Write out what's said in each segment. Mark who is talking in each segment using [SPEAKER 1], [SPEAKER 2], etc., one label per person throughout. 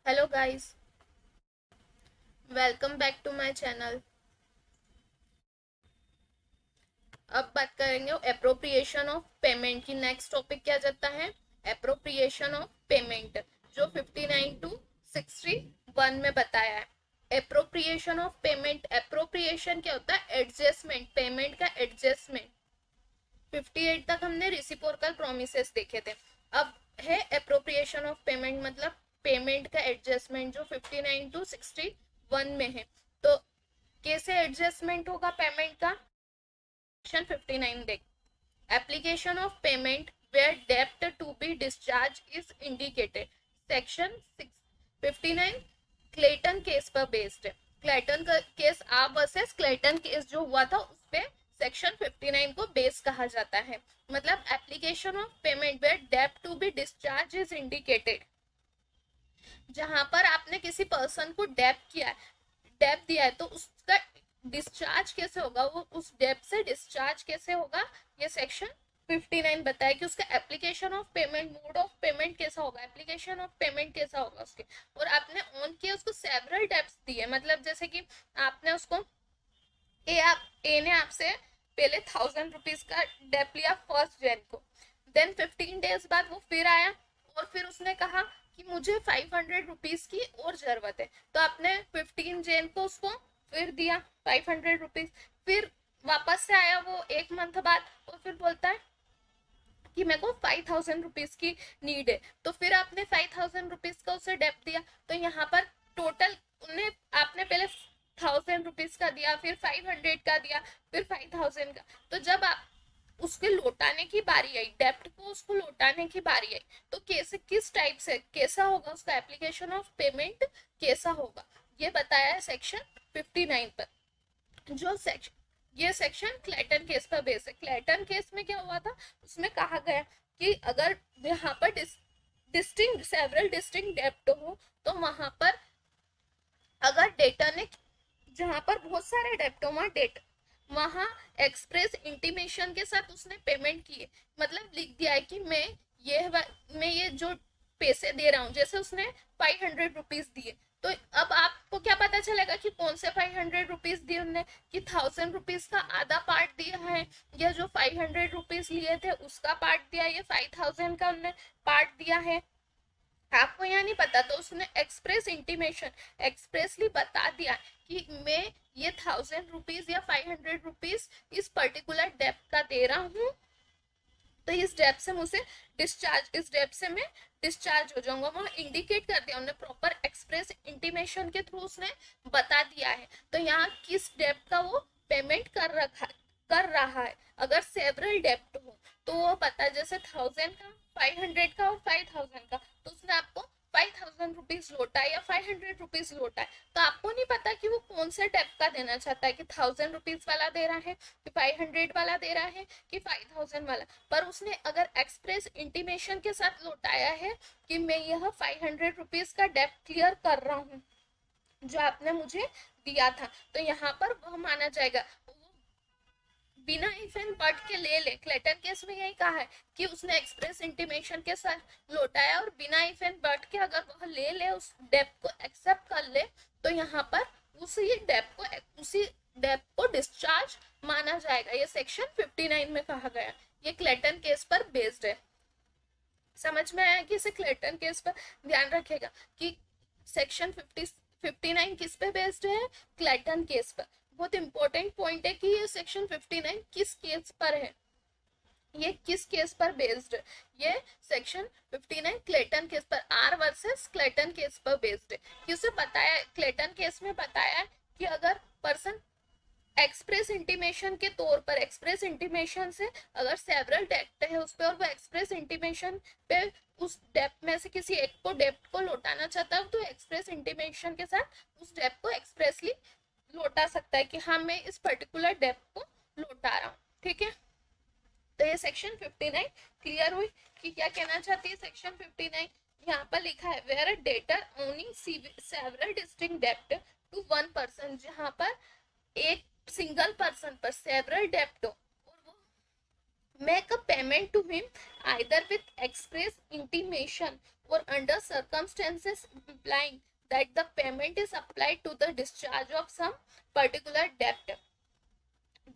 [SPEAKER 1] Hello guys, welcome back to my channel. अब बात करेंगे एप्रोप्रिएशन ऑफ पेमेंट की। नेक्स्ट टॉपिक क्या जाता है? एप्रोप्रिएशन ऑफ पेमेंट, जो 59 टू 61 में बताया है। एप्रोप्रिएशन ऑफ पेमेंट, एप्रोप्रिएशन क्या होता है? एडजस्टमेंट, पेमेंट का एडजस्टमेंट। 58 तक हमने रिसिप्रोकल प्रोमिसेस देखे थे। अब है एप्रोप्रिएशन ऑफ पेमेंट, मतलब पेमेंट का एडजस्टमेंट, जो 59 टू 61 में है। तो कैसे एडजस्टमेंट होगा पेमेंट का? सेक्शन 59 देख। एप्लीकेशन ऑफ पेमेंट वेयर डेप्ट to be discharge is indicated. Section 59 Clayton case पर बेस्ड है। क्लेटन का केस आप वर्सेस क्लेटन केस जो हुआ था उस पे सेक्शन 59 को बेस कहा जाता है। मतलब एप्लीकेशन ऑफ पेमेंट वेयर डेप्ट to be discharge is indicated, जहां पर आपने किसी पर्सन को डेप किया है, डेप दिया है, तो उसका डिस्चार्ज कैसे होगा, वो उस डेप से डिस्चार्ज कैसे होगा, ये सेक्शन 59 बताया कि उसका application of payment, mode of payment कैसा होगा, एप्लीकेशन ऑफ पेमेंट कैसा होगा उसके। और आपने ऑन किया, उसको सेवरल डेप्स दिए, मतलब जैसे कि आपने उसको ए ने आपसे पहले 1000 रुपीज का डेप लिया 1 जनवरी को। देन 15 डेज बाद वो फिर आया और फिर उसने कहा कि मुझे 500 रुपीज की और जरूरत है, तो आपने 15 जनवरी को उसको फिर दिया 500 रुपीज। फिर वापस से आया वो 1 मंथ बाद और फिर बोलता है कि मेरे को 5000 रुपीज की नीड है, तो फिर आपने 5000 रुपीज का उसे डेप दिया। तो यहाँ पर टोटल उन्हें आपने पहले 1000 रुपीज का दिया, फिर 500 का दिया, फिर 5000 का। तो जब आप उसके लौटाने की बारी आई, डेप्ट को उसको लौटाने की बारी आई, तो कैसे, किस टाइप से, कैसा होगा उसका एप्लीकेशन ऑफ पेमेंट, कैसा होगा, ये बताया है सेक्शन 59 पर। जो सेक्शन, ये सेक्शन क्लेटन केस पर बेस है। क्लेटन केस में क्या हुआ था, उसमें कहा गया कि अगर यहाँ पर डिस्टिंग सेवरल डिस्टिंग डेप्ट हो, तो वहां पर अगर डेटर ने, जहां पर बहुत सारे डेप्ट हो वहां डेट, वहां एक्सप्रेस इंटीमेशन के साथ उसने पेमेंट की है, मतलब लिख दिया है कि मैं ये जो पैसे दे रहा हूँ, जैसे उसने 500 रुपीज दिए, तो अब आपको क्या पता चलेगा कि कौन से 500 रुपीज दिए उनने, कि 1000 रुपीज का आधा पार्ट दिया है, या जो 500 रुपीज लिए थे उसका पार्ट दिया, ये 5000 का उनने पार्ट दिया है। आपको यहाँ नहीं पता, तो उसने एक्सप्रेस इंटीमेशन, एक्सप्रेसली बता दिया कि मैं ये 1000 रुपीज या 500 रुपीज इस पर्टिकुलर डेप्थ का दे रहा हूँ, तो इस डेप्थ से मुझे डिस्चार्ज, इस डेप्थ से मैं डिस्चार्ज हो जाऊंगा। वहां इंडिकेट कर दिया उन्होंने, प्रॉपर एक्सप्रेस इंटीमेशन के थ्रू उसने बता दिया है। तो यहाँ किस डेप्थ का वो पेमेंट कर रहा है। अगर सेवरल डेप्ट हो तो वो पता, जैसे 1000 का, 500 का और 5000 का, तो उसने आपको 5000 रुपीज लौटा है या 500 रुपीज लौटा है, तो आपको नहीं पता कि वो कौन से डेप्थ का देना चाहता है, कि 1000 रुपीज वाला दे रहा है, कि 500 वाला दे रहा है, कि 5000 वाला। पर उसने अगर एक्सप्रेस इंटीमेशन के साथ लौटाया है कि मैं यह 500 रुपीज का डेप्ट क्लियर कर रहा हूँ जो आपने मुझे दिया था, तो यहाँ पर वह माना जाएगा। बिना इफ एंड बट के ले ले, क्लेटन केस में यही कहा है कि उसने एक्सप्रेस इंटीमेशन के साथ लौटाया और बिना इफ एंड बट के अगर वह ले ले, उस डेप को एक्सेप्ट कर ले, तो यहाँ पर उसी डेप को डिस्चार्ज माना जाएगा। ये सेक्शन 59 में कहा गया, ये क्लेटन केस पर बेस्ड है। समझ में आया कि इसे क्लेटन केस पर ध्यान रखेगा कि सेक्शन 59 किस पे बेस्ड है? क्लेटन केस पर। बहुत इंपॉर्टेंट पॉइंट है कि ये सेक्शन 59 किस केस पर है, ये किस केस पर बेस्ड है। ये सेक्शन 59 क्लेटन केस पर, आर वर्सेस क्लेटन केस पर बेस्ड है। कि उसे बताया, क्लेटन केस में बताया कि अगर पर्सन एक्सप्रेस इंटीमेशन के तौर पर, एक्सप्रेस इंटीमेशन से अगर सेवरल डेप्ट है उस पर और वो एक्सप्रेस इंटीमेशन पे उस डेप्ट में से किसी एक को, डेप्ट को लौटाना चाहता है, तो एक्सप्रेस इंटीमेशन के साथ उस डेप्ट को एक्सप्रेसली लौटा सकता है कि हाँ मैं इस पर्टिकुलर डेप्ट को लौटा रहा हूँ। ठीक है, तो ये सेक्शन 59 क्लियर हुई कि क्या कहना चाहती है सेक्शन 59। यहाँ पर लिखा है where a debtor owning several distinct डेप्ट टू वन पर्सन, जहां पर एक सिंगल पर्सन पर सेवरल डेप्ट हो और वो make a payment to him either with express intimation, or under circumstances implying that the payment is applied to the discharge of some particular debt.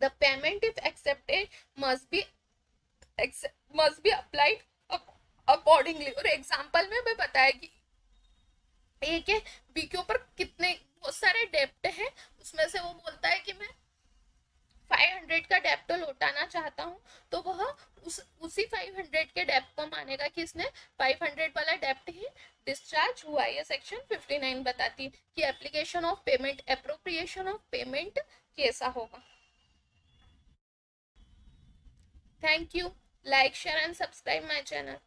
[SPEAKER 1] The payment, if accepted, must be applied accordingly. और example में मैं बताया कि एक है B के ऊपर कितने बहुत सारे डेप्ट है, उसमें से वो बोलता है कि मैं 500 का डेप्ट लौटाना चाहता हूँ, तो वह उसी 500 के डेप्ट को मानेगा कि इसने 500 वाला डेप्ट ही डिस्चार्ज हुआ। ये सेक्शन 59 बताती है कि application of payment, appropriation of payment कैसा होगा। Thank you. Like share and subscribe my channel.